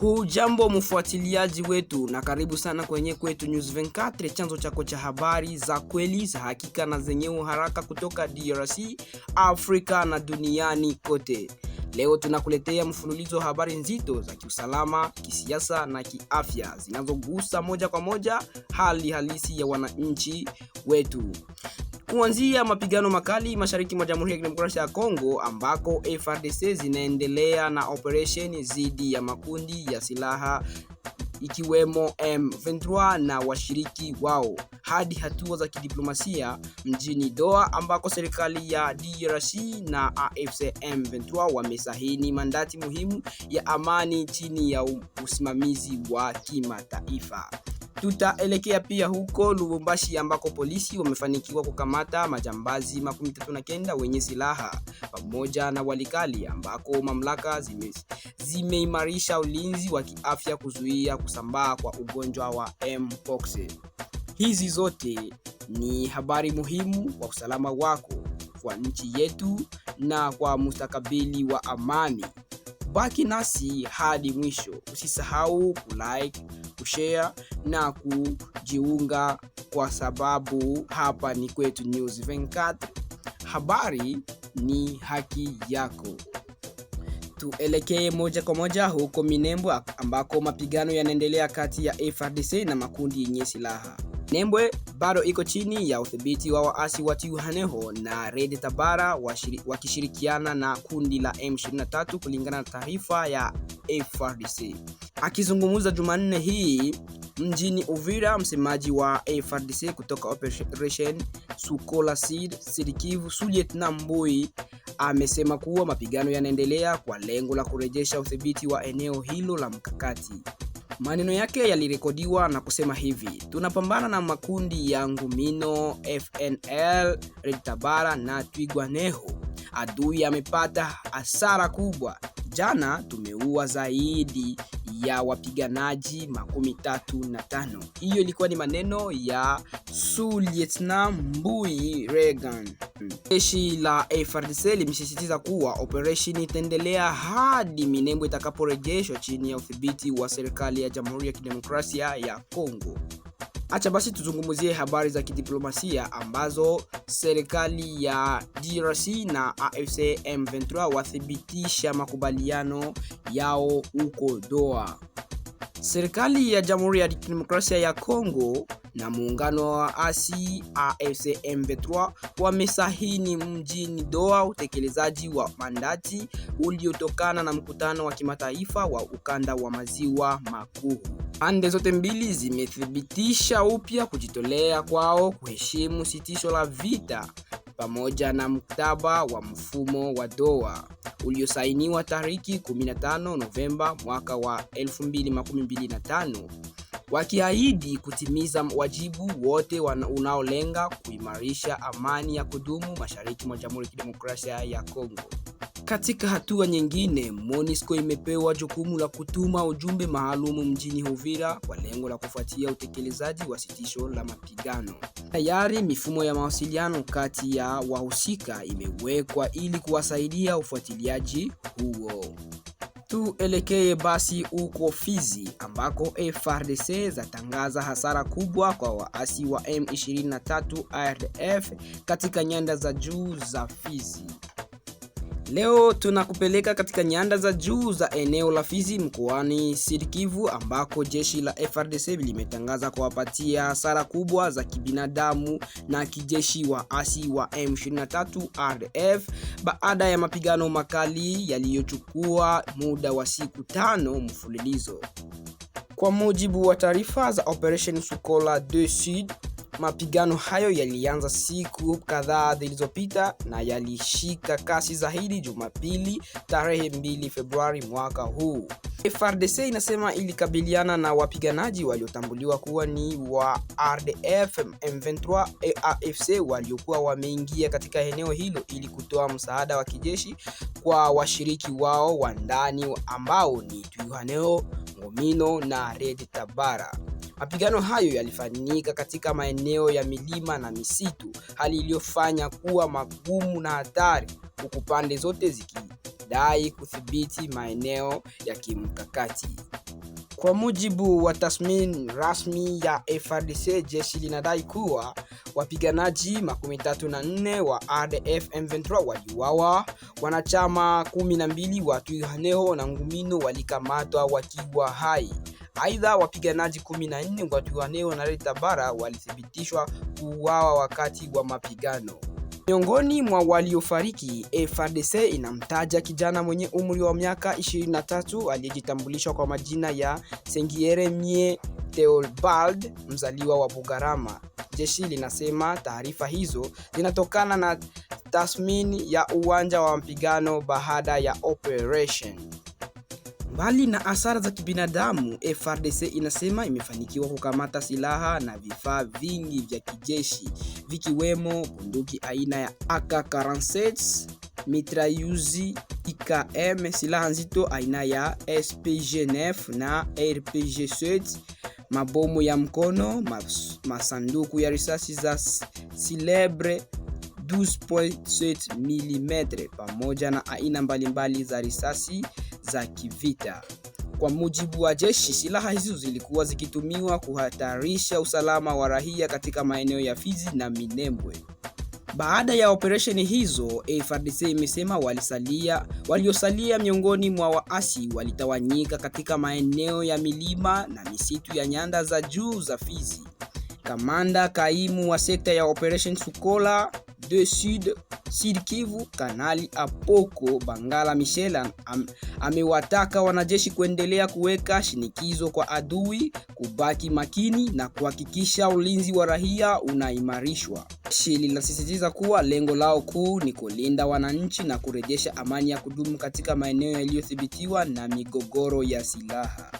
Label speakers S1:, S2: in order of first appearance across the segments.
S1: Hujambo mfuatiliaji wetu na karibu sana kwenye Kwetu News 24, chanzo chako cha habari za kweli, za hakika na zenye uharaka kutoka DRC, Afrika na duniani kote. Leo tunakuletea mfululizo habari nzito za kiusalama, kisiasa na kiafya zinazogusa moja kwa moja hali halisi ya wananchi wetu. Kuanzia mapigano makali mashariki mwa Jamhuri ya Kidemokrasia ya Kongo ambako FARDC zinaendelea na operesheni dhidi ya makundi ya silaha ikiwemo M23 na washiriki wao, hadi hatua za kidiplomasia mjini Doha ambako serikali ya DRC na AFC M23 wamesahini mandati muhimu ya amani chini ya usimamizi wa kimataifa. Tutaelekea pia huko Lubumbashi ambako polisi wamefanikiwa kukamata majambazi 39 wenye silaha pamoja na walikali, ambako mamlaka zimeimarisha ulinzi wa kiafya kuzuia kusambaa kwa ugonjwa wa Mpox. Hizi zote ni habari muhimu kwa usalama wako, kwa nchi yetu na kwa mustakabali wa amani. Baki nasi hadi mwisho. Usisahau kulike, kushare na kujiunga, kwa sababu hapa ni Kwetu News 24. Habari ni haki yako. Tuelekee moja kwa moja huko Minembwe ambako mapigano yanaendelea kati ya FARDC na makundi yenye silaha. Minembwe bado iko chini ya udhibiti wa waasi wa Twirwaneho na Red Tabara wakishirikiana na kundi la M23 kulingana na taarifa ya FARDC. Akizungumza Jumanne hii mjini Uvira, msemaji wa FARDC kutoka Operation Sukola Sud Kivu, Lieutenant Mbui, amesema kuwa mapigano yanaendelea kwa lengo la kurejesha udhibiti wa eneo hilo la mkakati. Maneno yake yalirekodiwa na kusema hivi: tunapambana na makundi ya Ngumino, FNL, Red Tabara na Twirwaneho. Adui amepata hasara kubwa. Jana tumeua zaidi ya wapiganaji 35. Hiyo ilikuwa ni maneno ya Lieutenant Mbui Regan. Jeshi la FARDC limesisitiza kuwa operation itaendelea hadi Minembwe itakaporejeshwa chini ya udhibiti wa serikali ya Jamhuri ya Kidemokrasia ya Kongo. Acha basi tuzungumzie habari za kidiplomasia ambazo serikali ya DRC na AFC M23 wathibitisha makubaliano yao huko Doha. Serikali ya Jamhuri ya Kidemokrasia ya Kongo na muungano wa waasi AFC M23 wamesahini mjini Doha utekelezaji wa mandati uliotokana na mkutano wa kimataifa wa ukanda wa maziwa makuu. Pande zote mbili zimethibitisha upya kujitolea kwao kuheshimu sitisho la vita pamoja na mkataba wa mfumo wa Doha uliosainiwa tariki 15 Novemba mwaka wa 2025, wakiahidi kutimiza wajibu wote unaolenga kuimarisha amani ya kudumu mashariki mwa Jamhuri ya Kidemokrasia ya Kongo. Katika hatua nyingine, MONUSCO imepewa jukumu la kutuma ujumbe maalum mjini Uvira kwa lengo la kufuatia utekelezaji wa sitisho la mapigano. Tayari mifumo ya mawasiliano kati ya wahusika imewekwa ili kuwasaidia ufuatiliaji huo. Tuelekee basi huko Fizi ambako FARDC zatangaza hasara kubwa kwa waasi wa M23 RDF katika nyanda za juu za Fizi. Leo tunakupeleka katika nyanda za juu za eneo la Fizi mkoani Sud Kivu ambako jeshi la FARDC limetangaza kuwapatia hasara kubwa za kibinadamu na kijeshi waasi wa M23 RDF baada ya mapigano makali yaliyochukua muda wa siku 5 mfululizo. Kwa mujibu wa taarifa za Operation Sukola Sud, mapigano hayo yalianza siku kadhaa zilizopita na yalishika kasi zaidi Jumapili tarehe 2 Februari mwaka huu. FARDC inasema ilikabiliana na wapiganaji waliotambuliwa kuwa ni wa RDF, M23, AFC waliokuwa wameingia katika eneo hilo ili kutoa msaada wa kijeshi kwa washiriki wao wa ndani ambao ni Twirwaneho, Ngumino na Red Tabara. Mapigano hayo yalifanyika katika maeneo ya milima na misitu, hali iliyofanya kuwa magumu na hatari, huku pande zote zikidai kudhibiti maeneo ya kimkakati. Kwa mujibu wa tathmini rasmi ya FARDC, jeshi linadai kuwa wapiganaji 34 wa ADF M23 waliuawa, wanachama 12 wa Twirwaneho na Ngumino walikamatwa wakiwa hai. Aidha, wapiganaji 14 wa Twirwaneho na Red Tabara walithibitishwa kuuawa wakati wa mapigano. Miongoni mwa waliofariki, FARDC inamtaja kijana mwenye umri wa miaka 23 aliyejitambulisha kwa majina ya Sengiyeremye Theobald, mzaliwa wa Bugarama. Jeshi linasema taarifa hizo zinatokana na tathmini ya uwanja wa mapigano baada ya operation. Mbali na hasara za kibinadamu, FARDC inasema imefanikiwa kukamata silaha na vifaa vingi vya kijeshi vikiwemo bunduki aina ya AK-47, mitrailleuzi IKM, silaha nzito aina ya SPG-9 na RPG-7, mabomu ya mkono, masanduku ya risasi za calibre 12.7 mm pamoja na aina mbalimbali za risasi za kivita. Kwa mujibu wa jeshi, silaha hizo zilikuwa zikitumiwa kuhatarisha usalama wa raia katika maeneo ya Fizi na Minembwe. Baada ya operesheni hizo, FARDC imesema waliosalia miongoni mwa waasi walitawanyika katika maeneo ya milima na misitu ya nyanda za juu za Fizi. Kamanda kaimu wa sekta ya Operation Sukola de Sud Kivu, Kanali Apoko Bangala Michel, amewataka wanajeshi kuendelea kuweka shinikizo kwa adui, kubaki makini na kuhakikisha ulinzi wa raia unaimarishwa. Jeshi linasisitiza kuwa lengo lao kuu ni kulinda wananchi na kurejesha amani ya kudumu katika maeneo yaliyothibitiwa na migogoro ya silaha.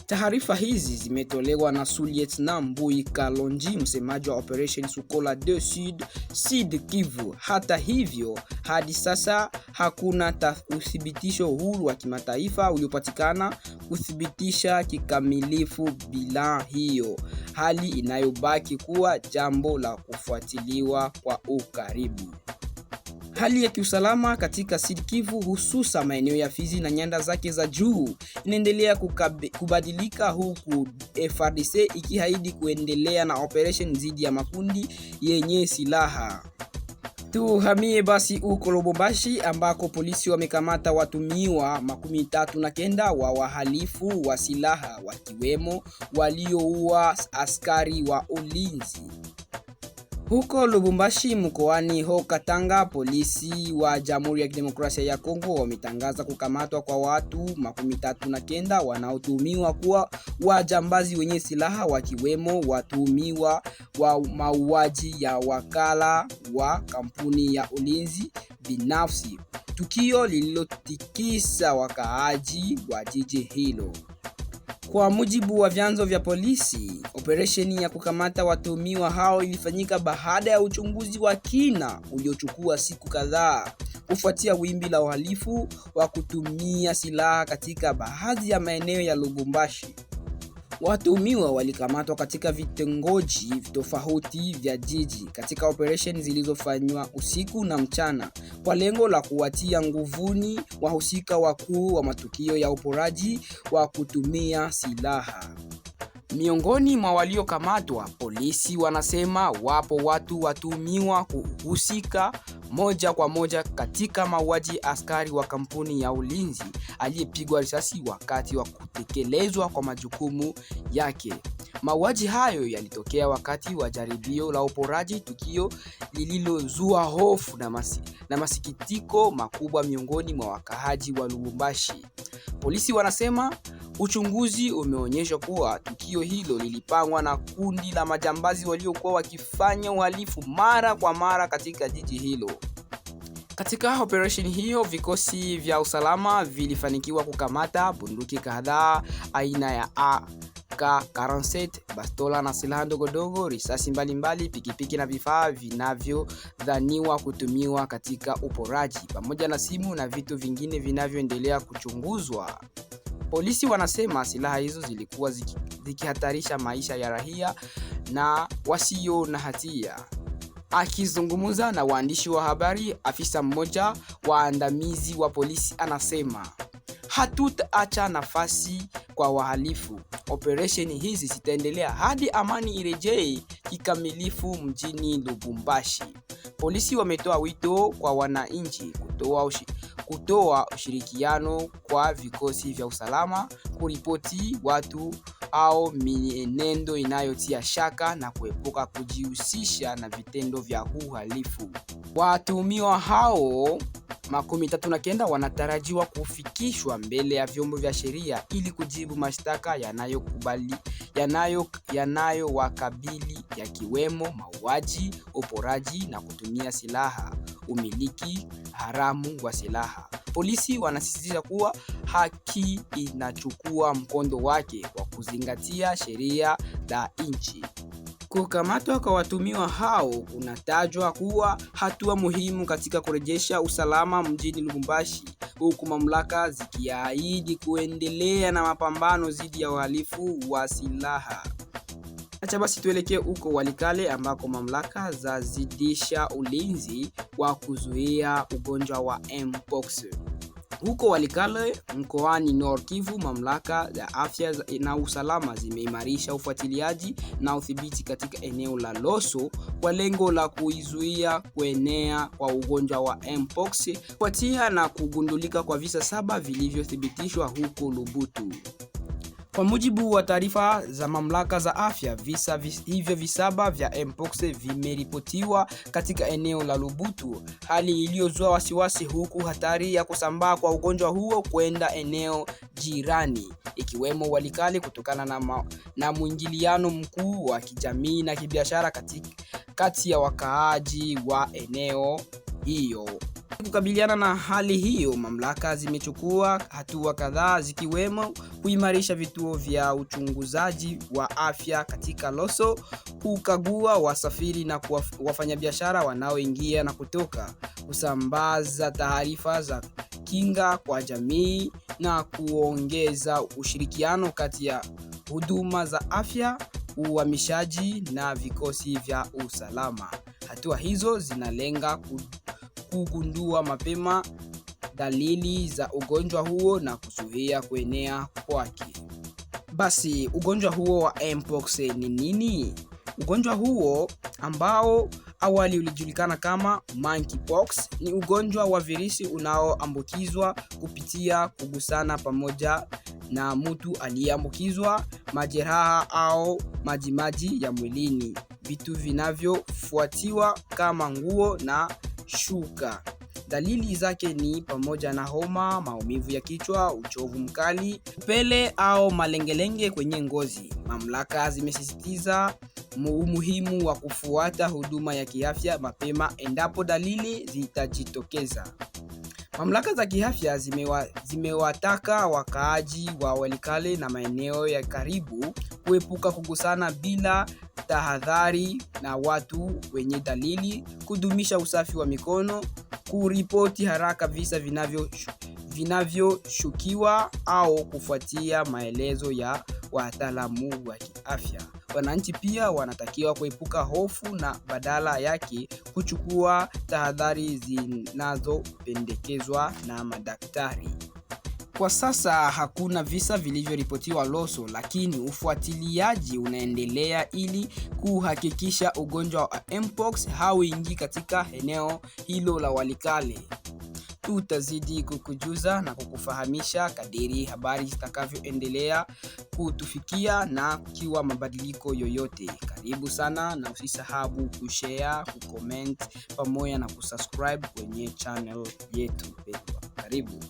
S1: Taarifa hizi zimetolewa na Lieutenant Mbui Kalonji, msemaji wa Operation Sukola de Sud Kivu. Hata hivyo, hadi sasa hakuna uthibitisho huru wa kimataifa uliopatikana kuthibitisha kikamilifu bila hiyo, hali inayobaki kuwa jambo la kufuatiliwa kwa ukaribu. Hali ya kiusalama katika Sud Kivu, hususa maeneo ya Fizi na nyanda zake za juu, inaendelea kubadilika, huku FARDC ikiahidi kuendelea na operation dhidi ya makundi yenye silaha. Tuhamie basi huko Lubumbashi ambako polisi wamekamata watumiwa 39 wa wahalifu wa silaha, wakiwemo walioua askari wa ulinzi. Huko Lubumbashi mkoani Haut-Katanga, polisi wa Jamhuri ya Kidemokrasia ya Kongo wametangaza kukamatwa kwa watu 39 wanaotuhumiwa kuwa wajambazi wenye silaha, wakiwemo watuhumiwa wa mauaji ya wakala wa kampuni ya ulinzi binafsi, tukio lililotikisa wakaaji wa jiji hilo. Kwa mujibu wa vyanzo vya polisi, operesheni ya kukamata watuhumiwa hao ilifanyika baada ya uchunguzi wa kina uliochukua siku kadhaa kufuatia wimbi la uhalifu wa kutumia silaha katika baadhi ya maeneo ya Lubumbashi. Watuhumiwa walikamatwa katika vitongoji tofauti vya jiji katika operesheni zilizofanywa usiku na mchana kwa lengo la kuwatia nguvuni wahusika wakuu wa matukio ya uporaji wa kutumia silaha. Miongoni mwa waliokamatwa, polisi wanasema wapo watu watuhumiwa kuhusika moja kwa moja katika mauaji askari wa kampuni ya ulinzi aliyepigwa risasi wakati wa kutekelezwa kwa majukumu yake. Mauaji hayo yalitokea wakati wa jaribio la uporaji, tukio lililozua hofu na masikitiko makubwa miongoni mwa wakaaji wa Lubumbashi. Polisi wanasema uchunguzi umeonyesha kuwa tukio hilo lilipangwa na kundi la majambazi waliokuwa wakifanya uhalifu mara kwa mara katika jiji hilo. Katika operation hiyo, vikosi vya usalama vilifanikiwa kukamata bunduki kadhaa aina ya AK-47, bastola na silaha ndogo, risasi mbalimbali, pikipiki na vifaa vinavyodhaniwa kutumiwa katika uporaji, pamoja na simu na vitu vingine vinavyoendelea kuchunguzwa. Polisi wanasema silaha hizo zilikuwa zikihatarisha maisha ya raia na wasio na hatia. Akizungumza na waandishi wa habari, afisa mmoja waandamizi wa polisi anasema, hatutaacha nafasi kwa wahalifu. Operesheni hizi zitaendelea hadi amani irejee kikamilifu mjini Lubumbashi. Polisi wametoa wito kwa wananchi kutoa ushirikiano kwa vikosi vya usalama, kuripoti watu au mienendo inayotia shaka na kuepuka kujihusisha na vitendo vya uhalifu. Watuhumiwa hao 39 wanatarajiwa kufikishwa mbele ya vyombo vya sheria ili kujibu mashtaka yanayowakabili yakiwemo mauaji, uporaji na kutumia silaha, umiliki haramu wa silaha. Polisi wanasisitiza kuwa haki inachukua mkondo wake kwa kuzingatia sheria za nchi. Kukamatwa kwa watuhumiwa hao kunatajwa kuwa hatua muhimu katika kurejesha usalama mjini Lubumbashi, huku mamlaka zikiahidi kuendelea na mapambano dhidi ya uhalifu wa silaha. Acha basi tuelekee huko Walikale ambako mamlaka zazidisha ulinzi wa kuzuia ugonjwa wa Mpox. Huko Walikale mkoani Nord Kivu, mamlaka za afya na usalama zimeimarisha ufuatiliaji na udhibiti katika eneo la Loso kwa lengo la kuizuia kuenea kwa ugonjwa wa Mpox kufuatia na kugundulika kwa visa 7 vilivyothibitishwa huko Lubutu. Kwa mujibu wa taarifa za mamlaka za afya, visa hivyo visaba vya Mpox vimeripotiwa katika eneo la Lubutu, hali iliyozua wasiwasi, huku hatari ya kusambaa kwa ugonjwa huo kwenda eneo jirani ikiwemo Walikale kutokana na mwingiliano mkuu wa kijamii na kibiashara kati ya wakaaji wa eneo hiyo. Kukabiliana na hali hiyo, mamlaka zimechukua hatua kadhaa zikiwemo kuimarisha vituo vya uchunguzaji wa afya katika Loso, kukagua wasafiri na wafanyabiashara wanaoingia na kutoka, kusambaza taarifa za kinga kwa jamii na kuongeza ushirikiano kati ya huduma za afya, uhamishaji na vikosi vya usalama. Hatua hizo zinalenga kugundua mapema dalili za ugonjwa huo na kuzuia kuenea kwake. Basi ugonjwa huo wa Mpox ni nini? Ugonjwa huo ambao awali ulijulikana kama monkeypox ni ugonjwa wa virusi unaoambukizwa kupitia kugusana pamoja na mtu aliyeambukizwa, majeraha au majimaji ya mwilini, vitu vinavyofuatiwa kama nguo na shuka. Dalili zake ni pamoja na homa, maumivu ya kichwa, uchovu mkali, upele au malengelenge kwenye ngozi. Mamlaka zimesisitiza umuhimu wa kufuata huduma ya kiafya mapema endapo dalili zitajitokeza. Mamlaka za kiafya zimewataka wakaaji wa Walikale na maeneo ya karibu kuepuka kugusana bila tahadhari na watu wenye dalili, kudumisha usafi wa mikono, kuripoti haraka visa vinavyoshukiwa au kufuatia maelezo ya wataalamu wa kiafya. Wananchi pia wanatakiwa kuepuka hofu na badala yake kuchukua tahadhari zinazopendekezwa na madaktari. Kwa sasa hakuna visa vilivyoripotiwa Loso, lakini ufuatiliaji unaendelea ili kuhakikisha ugonjwa wa Mpox hauingii katika eneo hilo la Walikale. Tutazidi kukujuza na kukufahamisha kadiri habari zitakavyoendelea kutufikia na kiwa mabadiliko yoyote. Karibu sana na usisahau kushare, kucomment pamoja na kusubscribe kwenye channel yetu. Karibu.